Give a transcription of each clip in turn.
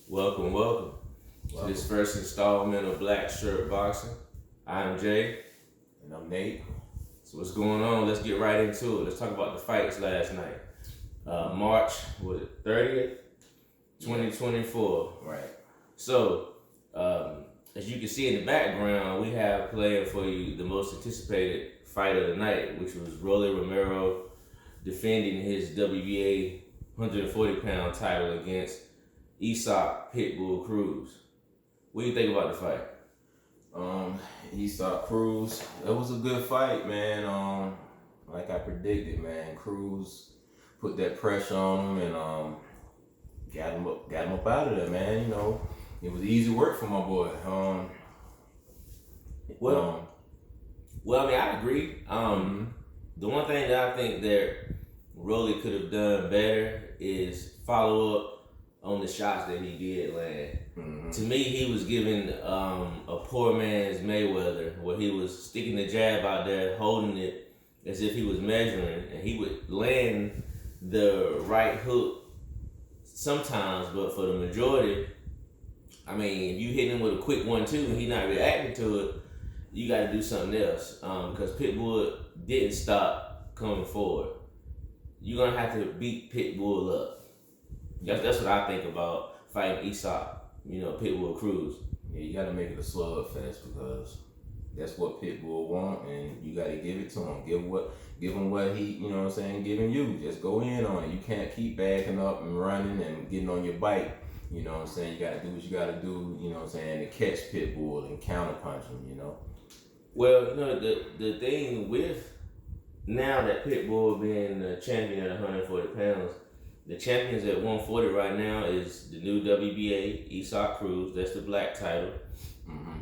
Welcome to this first installment of Black Shirt Boxing. I'm Jay. And I'm Nate. So what's going on? Let's get right into it. Let's talk about the fights last night. March 30th, 2024. Right. So, as you can see in the background, we have playing for you the most anticipated fight of the night, which was Romero defending his WBA 140-pound title against Pitbull Cruz. What do you think about the fight? Cruz. It was a good fight, man. Like I predicted, man. Cruz put that pressure on him and got him up out of there, man. You know, it was easy work for my boy. Well, I mean, I agree. The one thing that I think that Rolly could have done better is follow up on the shots that he did land. Mm-hmm. To me, he was giving a poor man's Mayweather, where he was sticking the jab out there, holding it as if he was measuring, and he would land the right hook sometimes, but for the majority, I mean, if you hit him with a quick 1-2 and he not reacting to it, you got to do something else, because Pitbull didn't stop coming forward. You're going to have to beat Pitbull up. That's what I think about fighting Pitbull Cruz. Yeah, you got to make it a slugfest because that's what Pitbull want, and you got to give it to him. Give him what he, giving you. Just go in on it. You can't keep backing up and running and getting on your bike. You know what I'm saying? You got to do what you got to do, to catch Pitbull and counterpunch him, Well, the thing with now that Pitbull being the champion at 140 pounds, the champions at 140 right now is the new WBA, Cruz. That's the black title. Mm-hmm.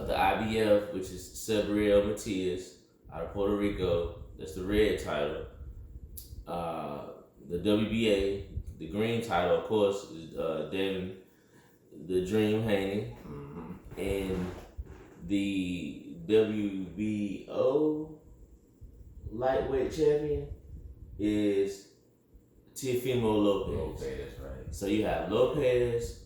The IBF, which is Sabriel Matias out of Puerto Rico. That's the red title. The WBA, the green title, of course, is Devin the Dream Haney. Mm-hmm. And the WBO lightweight champion is Tszyu Lopez. That's right. So you have Lopez,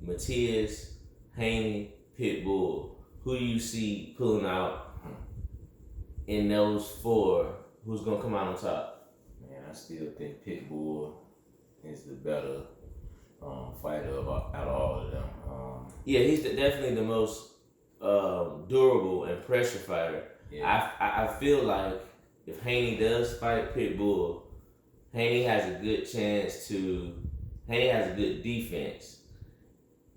Matias, Haney, Pitbull. Who do you see pulling out in those four? Who's gonna come out on top? Man, I still think Pitbull is the better fighter out of all of them. Yeah, he's definitely the most durable and pressure fighter. Yeah. I feel like if Haney does fight Pitbull, Haney has a good defense.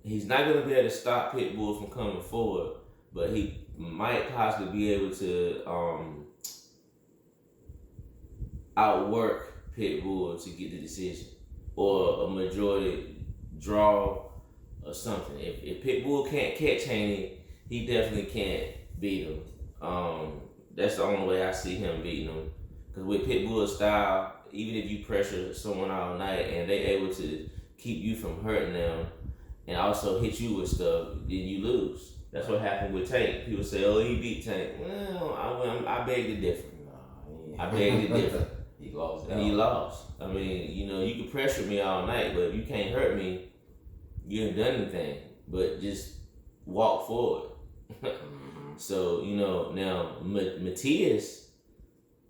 He's not going to be able to stop Pitbull from coming forward, but he might possibly be able to outwork Pitbull to get the decision or a majority draw or something. If Pitbull can't catch Haney, he definitely can't beat him. That's the only way I see him beating him. Because with Pitbull's style, even if you pressure someone all night and they able to keep you from hurting them and also hit you with stuff, then you lose. That's what happened with Tank. People say, oh, he beat Tank. Well, I beg to differ. I beg to differ. He lost. And he lost. I mean, you can pressure me all night, but if you can't hurt me, you ain't done anything. But just walk forward. Mm-hmm. So, now Matias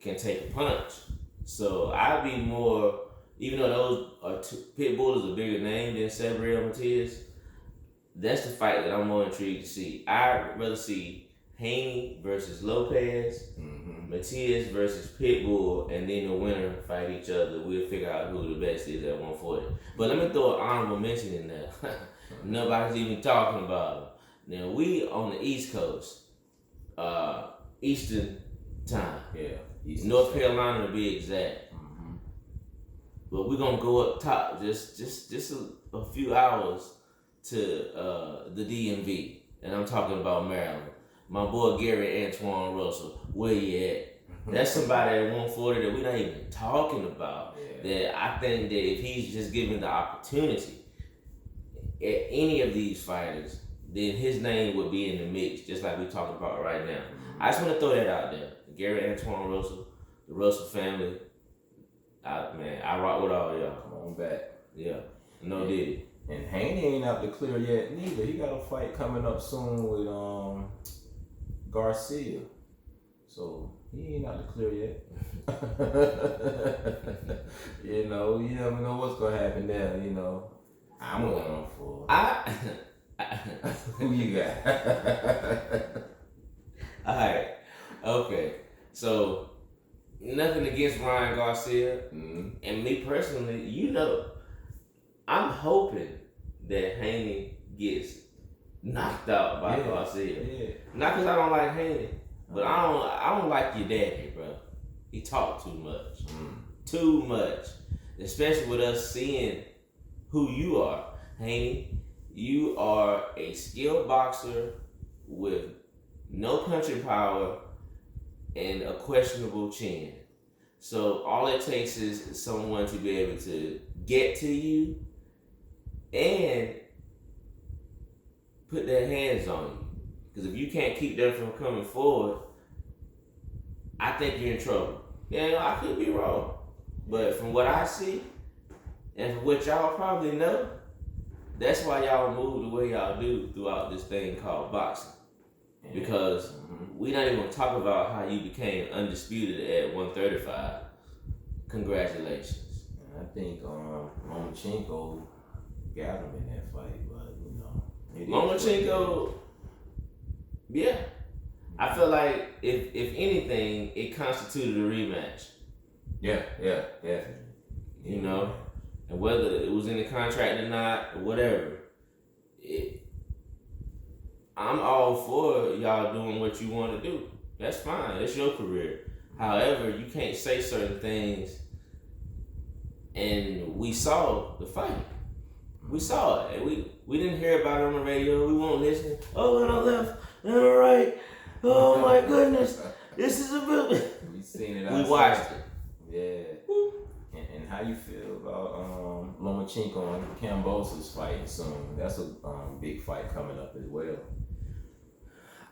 can take a punch. So I'd be more, even though those are Pitbull is a bigger name than Sabriel Matias, that's the fight that I'm more intrigued to see. I'd rather see Haney versus Lopez, mm-hmm. Matias versus Pitbull, and then the winner fight each other. We'll figure out who the best is at 140. But let me throw an honorable mention in there. Nobody's even talking about it. Now, we on the East Coast, Eastern time. Yeah. North Carolina to be exact. Mm-hmm. But we're gonna go up top just a few hours to the DMV, and I'm talking about Maryland. My boy Gary Antoine Russell, where you at? That's somebody at 140 that we're not even talking about. Yeah. That I think that if he's just given the opportunity at any of these fighters, then his name would be in the mix, just like we're talking about right now. Mm-hmm. I just want to throw that out there. Gary Antoine Russell, the Russell family. I rock with all y'all. Come on back. Yeah. No Diddy. And Haney ain't out to clear yet neither. He got a fight coming up soon with Garcia. So he ain't out to clear yet. You know, you never know what's gonna happen there, you know. I'm going for who you got? Alright. Okay. So nothing against Ryan Garcia. Mm-hmm. And me personally, you know, I'm hoping that Haney gets knocked out by Garcia. Yeah. Not because I don't like Haney, but I don't like your daddy, bro. He talk too much. Too much. Especially with us seeing who you are. Haney, you are a skilled boxer with no punching power and a questionable chin. So all it takes is someone to be able to get to you and put their hands on you. Because if you can't keep them from coming forward, I think you're in trouble. Yeah, I could be wrong. But from what I see, and from what y'all probably know, that's why y'all move the way y'all do throughout this thing called boxing. Because we not even talk about how you became undisputed at 135. Congratulations. And I think Lomachenko got him in that fight, but you know. Lomachenko, yeah. I feel like if anything, it constituted a rematch. Yeah, definitely. You know? And whether it was in the contract or not, or whatever, I'm all for y'all doing what you want to do. That's fine. That's your career. However, you can't say certain things. And we saw the fight. We saw it. And we didn't hear about it on the radio. We weren't listening. Oh, and I left. And all right. Oh my goodness. This is a movie. We seen it. We watched it. Yeah. And how you feel about Lomachenko and Kambosos fighting soon? That's a big fight coming up as well.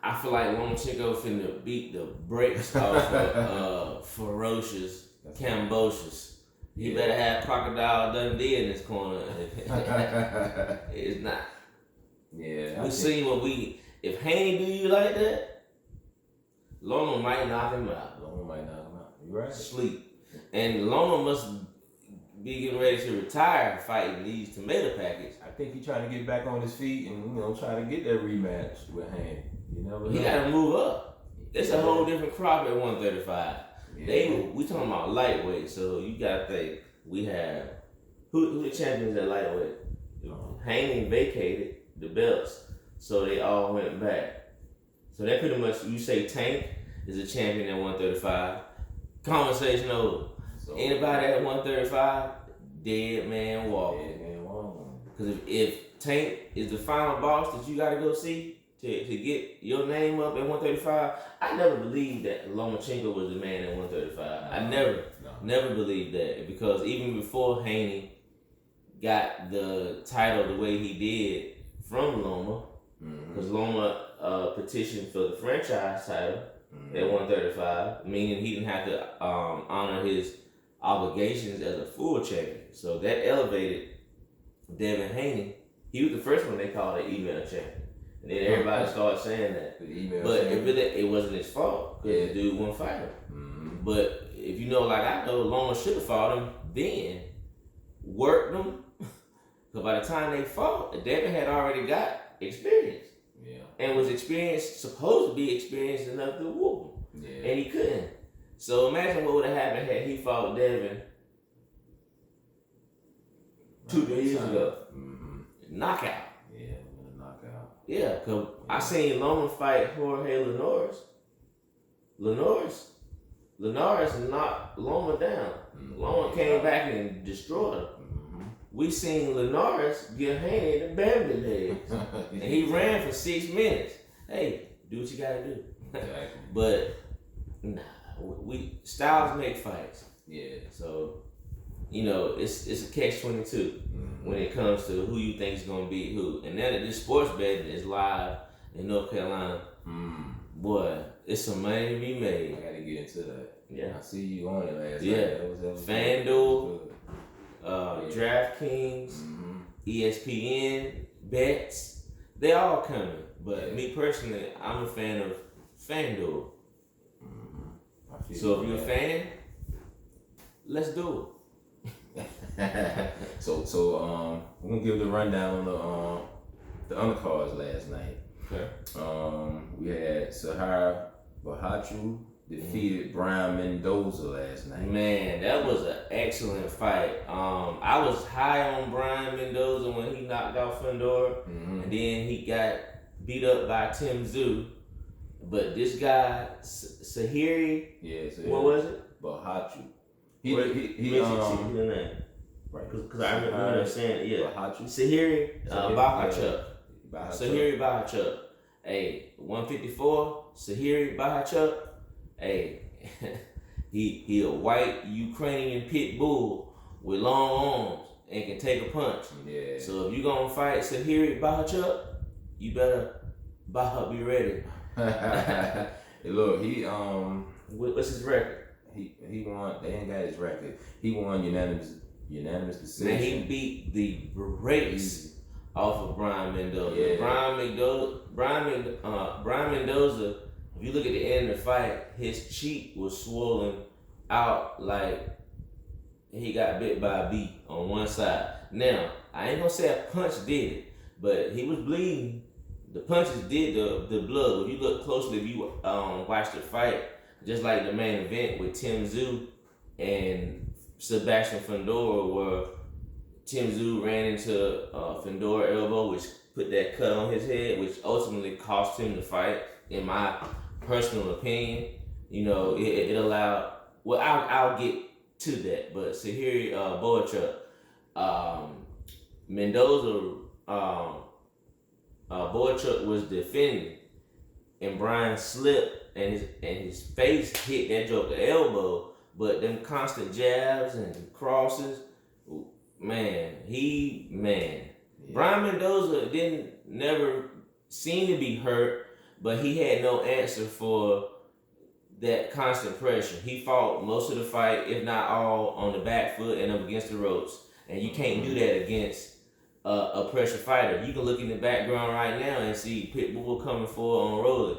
I feel like Lomachenko finna beat the brakes off of ferocious Kambosos. He better have Crocodile Dundee in his corner. It's not. Yeah. We seen what if Haney do you like that, Loma might knock him out. You're right. Sleep. And Loma must be getting ready to retire fighting these tomato packets. I think he's trying to get back on his feet and try to get that rematch with Haney. You never know. He gotta move up. It's a whole different crop at 135. Yeah. We talking about lightweight, so you gotta think we have who the champions at lightweight? Haney vacated the belts, so they all went back. So that pretty much, you say Tank is a champion at 135. Conversation over. So, anybody at 135, dead man walking. Because if Tank is the final boss that you gotta go see to get your name up at 135, I never believed that Lomachenko was the man at 135. I never believed that, because even before Haney got the title the way he did from Loma, because Loma petitioned for the franchise title at 135, meaning he didn't have to honor his obligations as a full champion. So that elevated Devin Haney. He was the first one they called an email champion. And then everybody started saying that. But it wasn't his fault, because the dude wouldn't fight him. But if you know, like I know, Loma should have fought him then, worked him. Because by the time they fought, Devin had already got experience. Yeah. And was supposed to be experienced enough to whoop him. Yeah. And he couldn't. So imagine what would have happened had he fought Devin 2 years ago. Knockout. Yeah, knockout. Yeah, because I seen Loma fight Jorge Linares. Linares knocked Loma down. Loma came back and destroyed him. We seen Linares give Haney the Bambi legs. And he ran for 6 minutes. Hey, do what you gotta do. Exactly. But nah, styles make fights. Yeah. So, it's a catch-22 when it comes to who you think is gonna beat who. And now that this sports betting is live in North Carolina, boy, it's some money to be made. I gotta get into that. Yeah. I see you on it last night. Yeah. FanDuel, DraftKings, ESPN bets, they all coming. But me personally, I'm a fan of FanDuel. So if you're a fan, let's do it. so we're gonna give the rundown on the undercards last night. Okay. We had Sahara Bahachu defeated Brian Mendoza last night. Man, that was an excellent fight. I was high on Brian Mendoza when he knocked out Fundora, and then he got beat up by Tszyu. But this guy, Sahiri, what was it? Bahachu. He name. Right. Because I remember saying, Bahachu. Sahiri Bahachuk. Sahiri Bahachuk. Hey, 154, Sahiri Bahachuk. Hey, he a white Ukrainian Pitbull with long arms and can take a punch. Yeah. So if you gonna fight Sahiri Bahachuk, you better be ready. Hey, look, what's his record? He won. They ain't got his record. He won unanimous decision. Man, he beat the brakes off of Brian Mendoza. Yeah. Brian Mendoza. If you look at the end of the fight, his cheek was swollen out like he got bit by a bee on one side. Now, I ain't gonna say a punch did it, but he was bleeding. The punches did the blood. If you look closely, if you watch the fight, just like the main event with Tszyu and Sebastian Fundora, where Tszyu ran into Fundora elbow, which put that cut on his head, which ultimately cost him the fight, in my personal opinion. You know, it allowed. Well, I'll get to that, but Sahiri Boachuk, Mendoza, Boachuk was defending, and Brian slipped, and his face hit that joker elbow. But them constant jabs and crosses, man. Brian Mendoza never seemed to be hurt, but he had no answer for that constant pressure. He fought most of the fight, if not all, on the back foot and up against the ropes. And you can't do that against a pressure fighter. You can look in the background right now and see Pitbull coming forward on roller.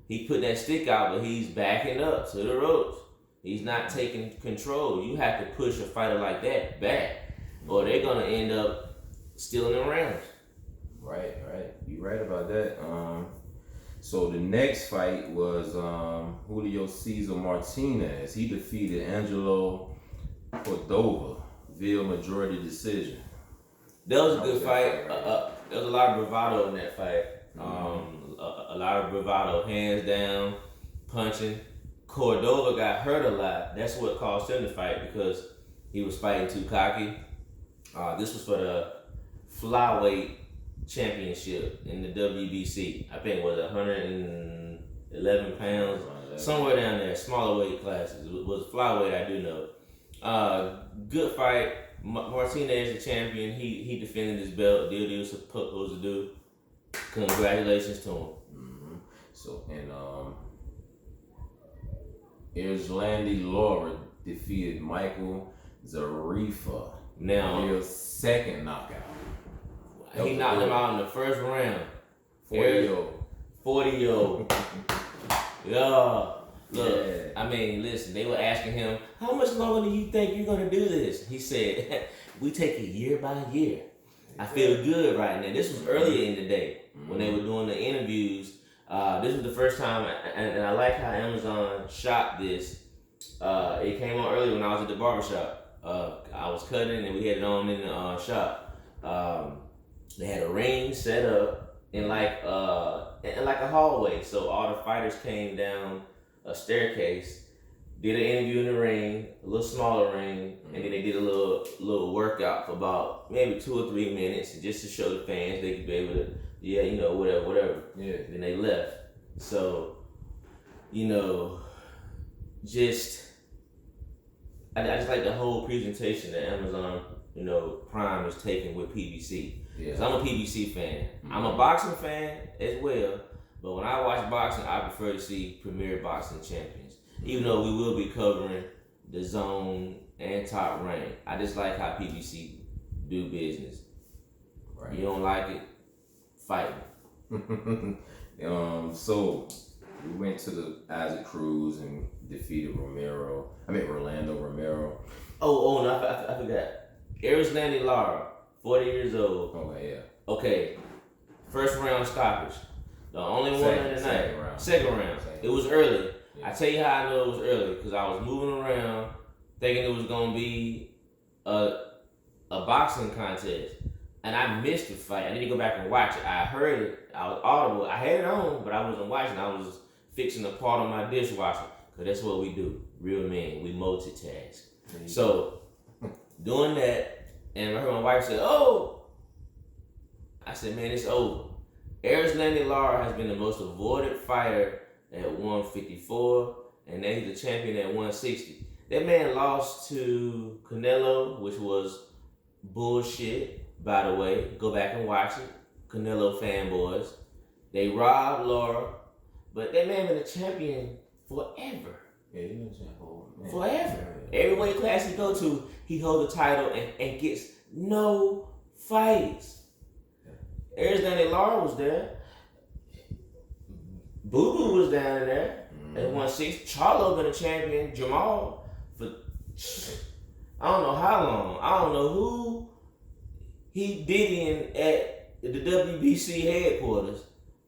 He put that stick out, but he's backing up to the ropes. He's not taking control. You have to push a fighter like that back, or they're gonna end up stealing the rounds. Right. You're right about that. So the next fight was Julio Cesar Martinez. He defeated Angelo Cordova via majority decision. That was a good fight. There was a lot of bravado in that fight. A lot of bravado, hands down, punching. Cordova got hurt a lot. That's what caused him to fight, because he was fighting too cocky. This was for the flyweight championship in the WBC. I think it was 111 pounds, somewhere down there, smaller weight classes. It was flyweight, I do know. Good fight. Martinez, the champion, he defended his belt, did what he was supposed to do. Congratulations to him. So, and Erislandy Lara defeated Michael Zarifa. Now, his second knockout. He knocked him out in the first round. 40-year-old. Yeah. Look, I mean, listen, they were asking him, how much longer do you think you're going to do this? He said, we take it year by year. I feel good right now. This was earlier in the day when they were doing the interviews. This was the first time, and I like how Amazon shot this. It came on earlier when I was at the barbershop. I was cutting and we had it on in the shop. They had a ring set up in like a hallway. So all the fighters came down a staircase, did an interview in the ring, a little smaller ring, and then they did a little workout for about maybe 2 or 3 minutes, just to show the fans they could be able to, whatever. Yeah. Then they left. So, I just like the whole presentation that Amazon, Prime is taking with PBC. Yeah. 'Cause I'm a PBC fan. I'm a boxing fan as well, but when I watch boxing, I prefer to see Premier Boxing Champions. Even though we will be covering the Zone and Top Rank, I just like how PBC do business. don't like it, fight me. So we went to the Isaac Cruz and defeated Orlando Romero. Oh, no, I forgot. Erislandy Lara, 40 years old. Okay, yeah. Okay, first round stoppage. The only one of the night. Second round. It was early. Yeah. I tell you how I know it was early, because I was moving around thinking it was going to be a boxing contest. And I missed the fight. I need to go back and watch it. I heard it. I was audible. I had it on, but I wasn't watching. I was fixing a part of my dishwasher. Because that's what we do. Real men. We multitask. So, doing that, and I heard my wife say, "Oh!" I said, "Man, it's over." Erislandy Lara has been the most avoided fighter at 154, and now he's the champion at 160. That man lost to Canelo, which was bullshit. By the way, go back and watch it. Canelo fanboys. They robbed Lara, but that man been a champion forever. Yeah, he been a champion. Forever. Every weight class he go to, he hold the title and gets no fights. Erislandy Lara was there. Boo Boo was down there at 160. Charlo been a champion. Jamal for I don't know how long. I don't know who he did in at the WBC headquarters,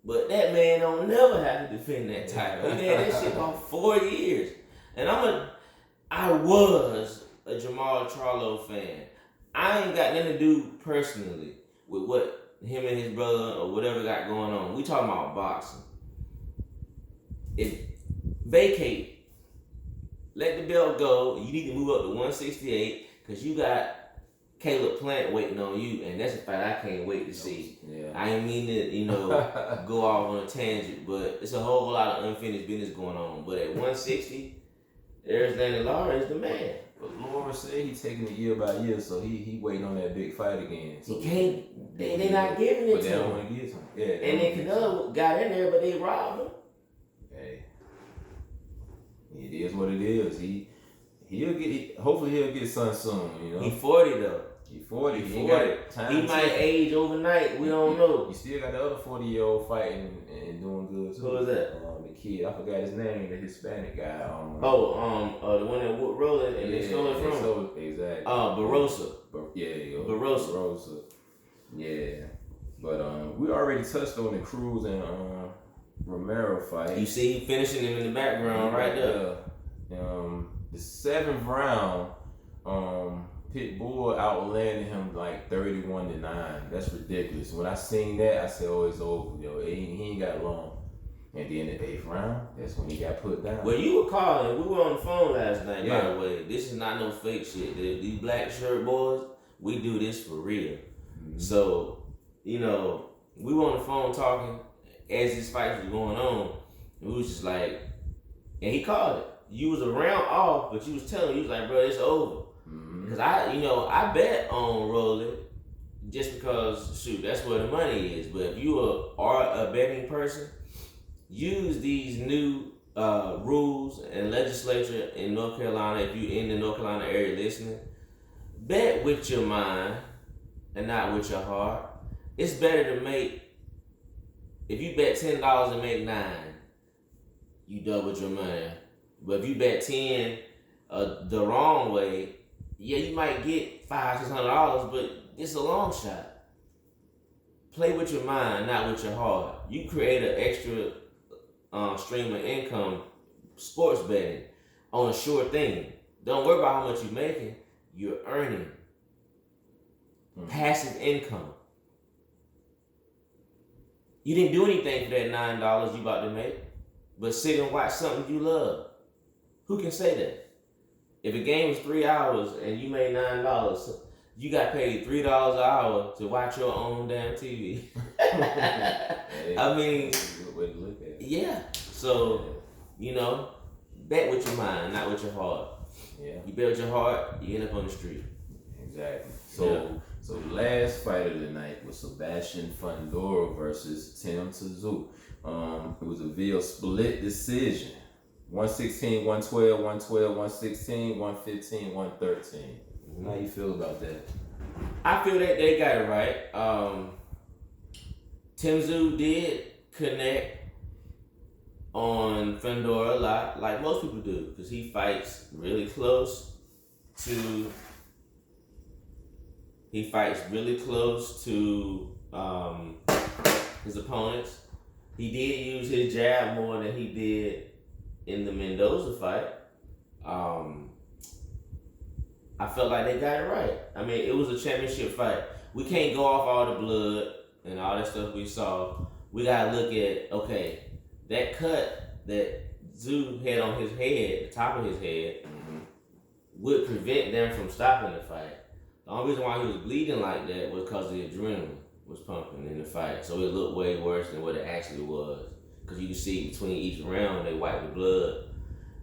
but that man don't never have to defend that title. He had that shit for 4 years. And I was a Jamal Charlo fan. I ain't got nothing to do personally with what him and his brother or whatever got going on. We talking about boxing. Vacate. Let the belt go. You need to move up to 168 because you got Caleb Plant waiting on you, and that's a fight I can't wait to see. Yeah. I ain't mean to, go off on a tangent, but it's a whole lot of unfinished business going on. But at 160, Erislandy Lara is the man. But Laura said he's taking it year by year, so he waiting on that big fight again. So he can't. They not giving it to him. But they don't want to give it to him. Yeah. And then Canelo got in there, but they robbed him. Hey, it is what it is. Hopefully he'll get son soon. You know. He 40 though. He 40. He might age overnight. We don't know. You still got the other 40-year-old fighting and doing good too. Who is that? The kid. I forgot his name. The Hispanic guy. The one that rolling and they stole it from. Exactly. Barossa. Yeah, you go. Barossa. Yeah. But we already touched on the Cruz and Romero fight. You see, he finishing him in the background right there. The 7th round, Pitbull outlanded him like 31-9. That's ridiculous. When I seen that, I said, "Oh, it's over, yo. He ain't got long." And then the 8th round, that's when he got put down. Well, you were calling. We were on the phone last night, by the way. This is not no fake shit. These black shirt boys, we do this for real. Mm-hmm. So, we were on the phone talking as this fight was going on. And we was just like, and he called it. You was a round off, but you was telling me, you was like, "Bro, it's over." Because I bet on rolling just because, shoot, that's where the money is. But if you are a betting person, use these new rules and legislature in North Carolina. If you're in the North Carolina area listening, bet with your mind and not with your heart. It's better to if you bet $10 and make $9, you doubled your money. But if you bet 10 the wrong way, yeah, you might get $500-$600, but it's a long shot. Play with your mind, not with your heart. You create an extra stream of income, sports betting, on a sure thing. Don't worry about how much you're making. You're earning passive income. You didn't do anything for that $9 you about to make, but sit and watch something you love. Who can say that? If a game was 3 hours and you made $9, you got paid $3 an hour to watch your own damn TV. I mean, that's a good way to look at it. Yeah. So, bet with your mind, not with your heart. Yeah. You bet with your heart, you end up on the street. Exactly. So the last fight of the night was Sebastian Fundora versus Tszyu. It was a via split decision. 116, 112, 112, 116, 115, 113. How you feel about that? I feel that they got it right. Tszyu did connect on Fundora a lot, like most people do, because he fights really close to. He fights really close to his opponents. He did use his jab more than he did in the Mendoza fight. I felt like they got it right. I mean, it was a championship fight. We can't go off all the blood and all that stuff we saw. We gotta look at, okay, that cut that Tszyu had on his head, the top of his head, would prevent them from stopping the fight. The only reason why he was bleeding like that was because the adrenaline was pumping in the fight. So it looked way worse than what it actually was. Because you can see between each round, they wipe the blood.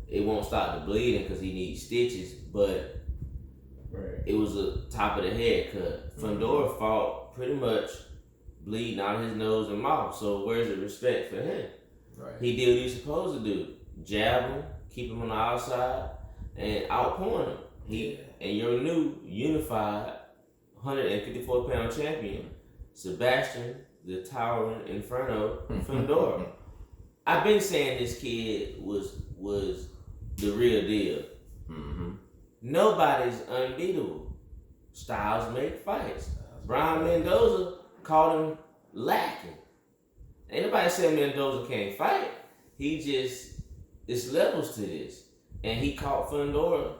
It won't stop the bleeding because he needs stitches, but it was a top of the head cut. Fundora fought pretty much bleeding out his nose and mouth. So where's the respect for him? Right. He did what he's supposed to do. Jab him, keep him on the outside, and outpoint him. And your new unified 154-pound champion, Sebastian, the towering Inferno Fundora. I've been saying this kid was the real deal. Nobody's unbeatable. Styles make fights. Brian Mendoza called him lacking. Ain't nobody said Mendoza can't fight. He just, it's levels to this. And he caught Fundora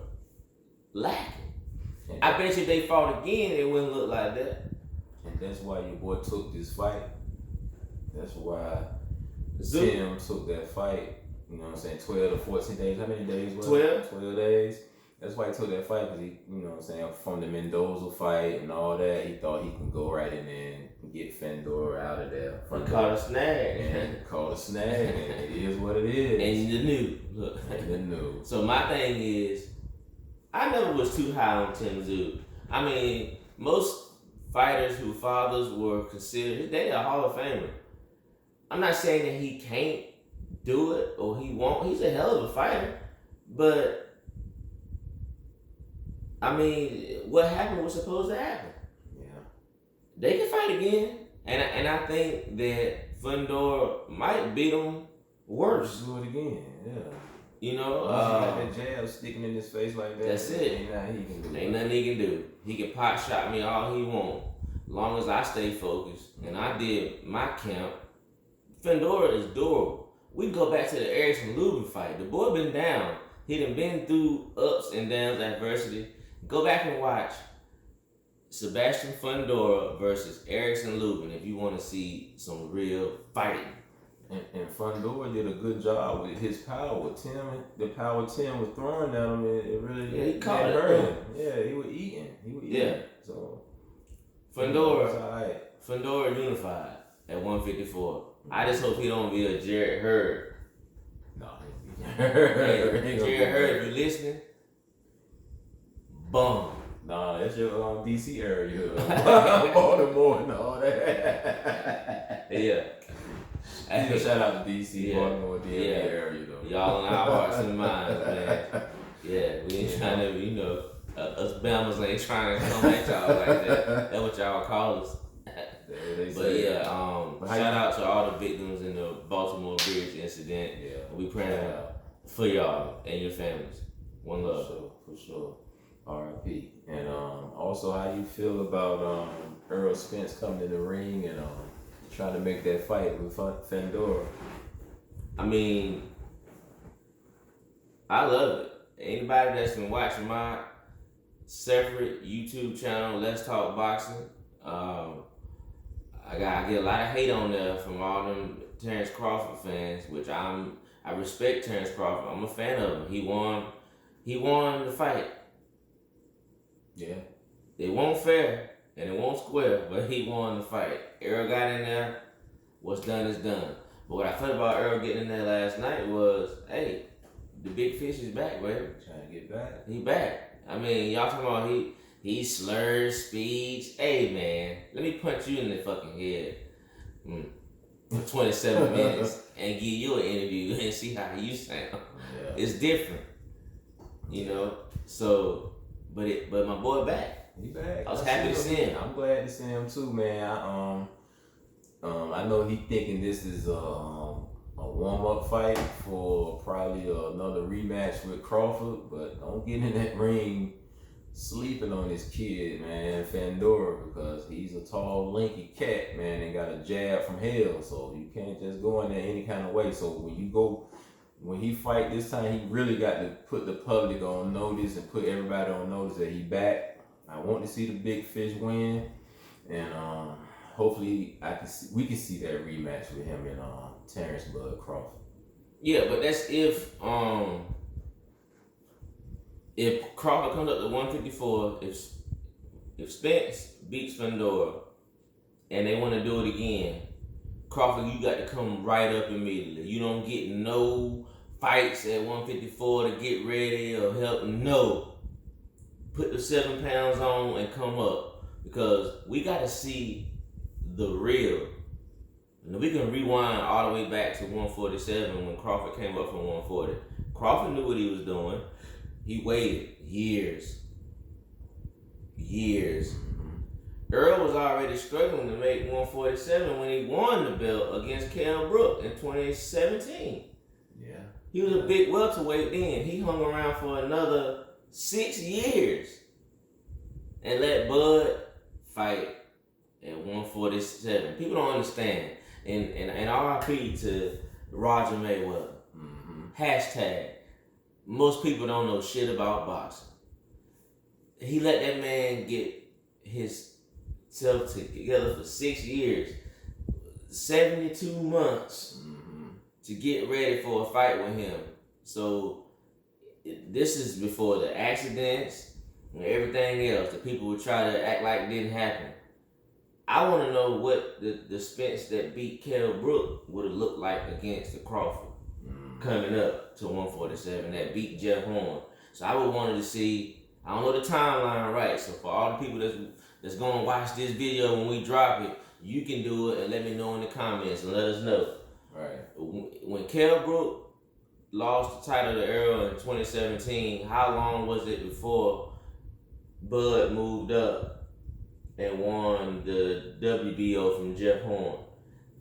lacking. I bet you if they fought again, it wouldn't look like that. And that's why your boy took this fight. That's why Tim took that fight. You know what I'm saying? 12 to 14 days. How many days was it? 12 days. That's why he took that fight, because he, you know what I'm saying, from the Mendoza fight and all that, he thought he could go right in there and get Fundora out of there. He caught a snag. And caught a snag, and it is what it is. And you knew. Look. And you knew. So my thing is, I never was too high on Tszyu. I mean, most fighters whose fathers were considered, they are Hall of Famer. I'm not saying that he can't do it or he won't. He's a hell of a fighter. But, I mean, what happened was supposed to happen. Yeah. They can fight again. And I think that Fundora might beat him worse. Do it again, yeah. You know, he got that jab sticking in his face like that. That's it. Ain't nothing he can do. Ain't nothing he can do. He can pot shot me all he want, long as I stay focused and I did my camp. Fundora is durable. We go back to the Erickson Lubin fight. The boy been down. He done been through ups and downs, adversity. Go back and watch Sebastian Fundora versus Erickson Lubin if you want to see some real fighting. And Fundora did a good job with his power. The power Tim was throwing at him, it really he caught hurt him. Yeah, he was eating. Yeah. So Fundora unified at 154. I just hope he don't be a Jared Hurd. No, Jared Hurd, if you listening, bum. Nah, that's your DC area. Baltimore and all that. Yeah. Hey, shout out to DC, Baltimore, DMV area though. Y'all in our hearts and minds, man. Yeah, we ain't trying to, us Bama's ain't trying to come at y'all like that. That's what y'all call us. Shout out to all the victims in the Baltimore Bridge incident. Yeah, we praying for y'all and your families. One love. For sure. R.I.P. And also, how you feel about Earl Spence coming in the ring and trying to make that fight with Fundora? I mean, I love it. Anybody that's been watching my separate YouTube channel, Let's Talk Boxing, I get a lot of hate on there from all them Terrence Crawford fans, which I respect Terrence Crawford. I'm a fan of him. He won the fight. Yeah. It won't fair and it won't square, but he won the fight. Earl got in there. What's done is done. But what I felt about Earl getting in there last night was, hey, the big fish is back, baby. Trying to get back. He back. I mean, y'all talking about he slurs speech. Hey, man, let me punch you in the fucking head for 27 minutes and give you an interview and see how you sound. Yeah. It's different, So, but my boy back. He back. I was happy to see him. I'm glad to see him too, man. I know he thinking this is a warm-up fight for probably another rematch with Crawford, but don't get in that ring sleeping on this kid, man, Fundora, because he's a tall, lanky cat, man, and got a jab from hell, so you can't just go in there any kind of way. So when he fight this time, he really got to put the public on notice and put everybody on notice that he back. I want to see the big fish win, and hopefully we can see that rematch with him and Terrence Bud Crawford. Yeah, but that's if Crawford comes up to 154, if Spence beats Fundora and they want to do it again, Crawford, you got to come right up immediately. You don't get no fights at 154 to get ready or help. No. Put the 7 pounds on and come up, because we got to see the real. And we can rewind all the way back to 147 when Crawford came up from 140. Crawford knew what he was doing. He waited years. Earl was already struggling to make 147 when he won the belt against Kell Brook in 2017. Yeah. He was a big welterweight then. He hung around for another 6 years and let Bud fight at 147. People don't understand. And RIP to Roger Mayweather. Hashtag. Most people don't know shit about boxing. He let that man get himself together for 6 years, 72 months to get ready for a fight with him. So this is before the accidents and everything else that people would try to act like didn't happen. I want to know what the Spence that beat Kell Brook would have looked like against the Crawford coming up to 147 that beat Jeff Horn. So I would wanted to see, I don't know the timeline right, so for all the people that's going to watch this video when we drop it, you can do it and let me know in the comments and let us know. Right. When Kell Brook lost the title to Earl in 2017, how long was it before Bud moved up and won the WBO from Jeff Horn?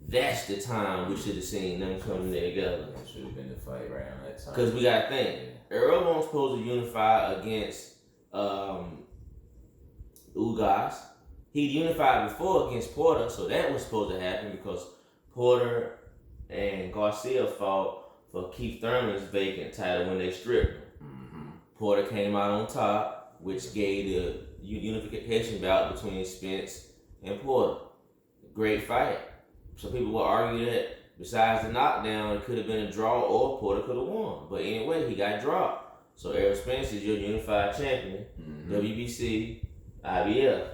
That's the time we should have seen them coming together. That should have been the fight right around that time. Because we got to think, Earl wasn't supposed to unify against Ugas. He'd unified before against Porter, so that was supposed to happen because Porter and Garcia fought for Keith Thurman's vacant title when they stripped him. Porter came out on top, which gave the unification bout between Spence and Porter. Great fight. Some people will argue that besides the knockdown, it could have been a draw or Porter could have won. But anyway, he got dropped. So Errol Spence is your unified champion, WBC, IBF.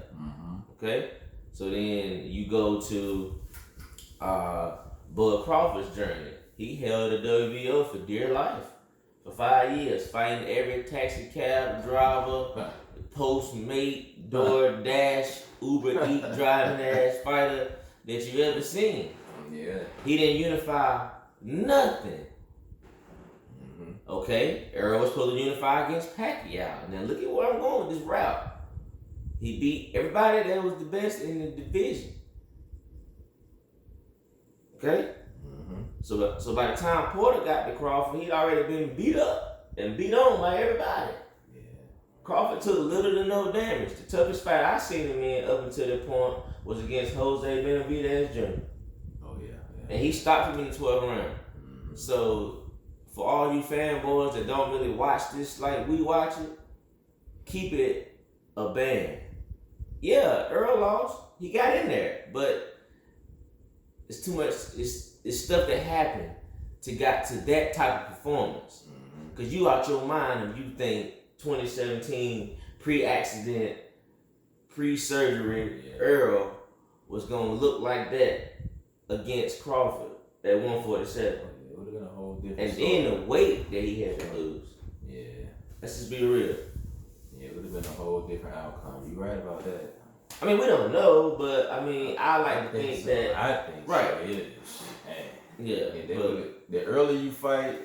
Okay? So then you go to Bud Crawford's journey. He held the WBO for dear life for 5 years, fighting every taxi cab driver, Postmate, DoorDash, Uber Eats driving ass fighter that you ever seen. Yeah. He didn't unify nothing. Okay? Earl was supposed to unify against Pacquiao. Now look at where I'm going with this route. He beat everybody that was the best in the division. Okay? So by the time Porter got to Crawford, he'd already been beat up and beat on by everybody. Yeah. Crawford took little to no damage. The toughest fight I seen him in up until that point was against Jose Benavidez Jr. Oh yeah. And he stopped him in the 12th round. So for all you fanboys that don't really watch this like we watch it, keep it a band. Yeah, Earl lost. He got in there, but it's too much. It's stuff that happened to get to that type of performance. Because you out your mind and you think 2017 pre-accident, pre-surgery Earl was gonna look like that against Crawford at 147. It would have been a whole different and story. then the weight that he had to lose. Yeah. Let's just be real. Yeah, it would have been a whole different outcome. You right about that. I mean, we don't know, but I mean, I like to think so. that. I think right. So. It is. Yeah. But the earlier you fight,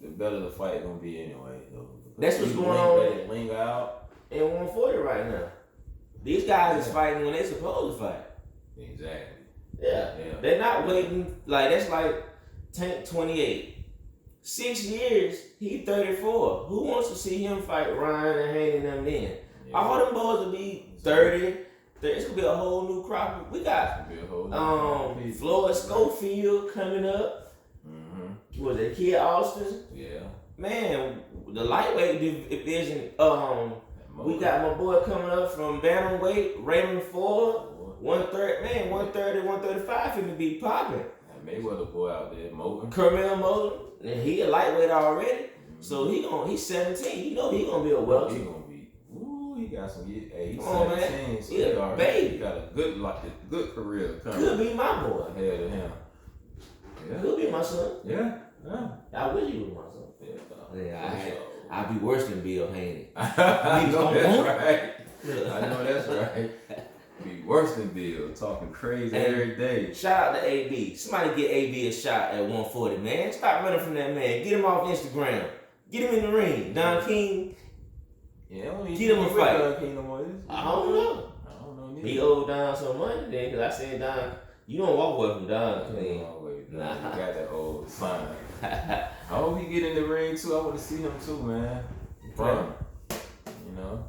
the better the fight gonna be anyway. Though. That's what's going on. Let it linger out. In 140 right now. These guys is fighting when they supposed to fight. Exactly. Yeah. Yeah. They're not waiting. Like, that's like Tank 28. 6 years, he 34. Who wants to see him fight Ryan and Haney and them then? Yeah. All them boys will be 30. It's gonna be a whole new crop. We got Floyd Schofield coming up. Mm-hmm. Was it Kid Austin? Yeah. Man, the lightweight division. We got my boy coming up from bantamweight, Raymond Ford. 130, man, 130, 135 finna be popping. Mayweather boy out there, Mogan. Carmel Mogan, and he a lightweight already. Mm-hmm. So he's 17. You know he gonna be a welter. He gonna be. Ooh, he got some. Hey, he's 17. Man. So he a baby. He got a good career coming. Could be my boy. Ahead of him. Yeah. Could be my son. Yeah. I wish he was my son. Yeah. I'd be worse than Bill Haney. I know that's right. I know that's right. Be worse than Bill, talking crazy every day. Shout out to AB. Somebody get AB a shot at 140, man. Stop running from that man. Get him off Instagram. Get him in the ring. Don King. Yeah, get him a fight. Don King no more. I don't know. He owed Don some money then, because I said, Don, you don't walk away from Don King. Nah. You got that old sign. I hope he get in the ring too. I want to see him too, man. Fun. You know?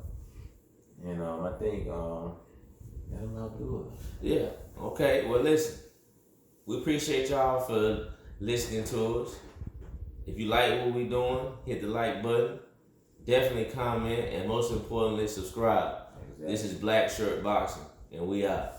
And I think that'll all do it. Yeah. Okay. Well, listen. We appreciate y'all for listening to us. If you like what we're doing, hit the like button. Definitely comment, and most importantly, subscribe. Exactly. This is Black Shirt Boxing, and we out.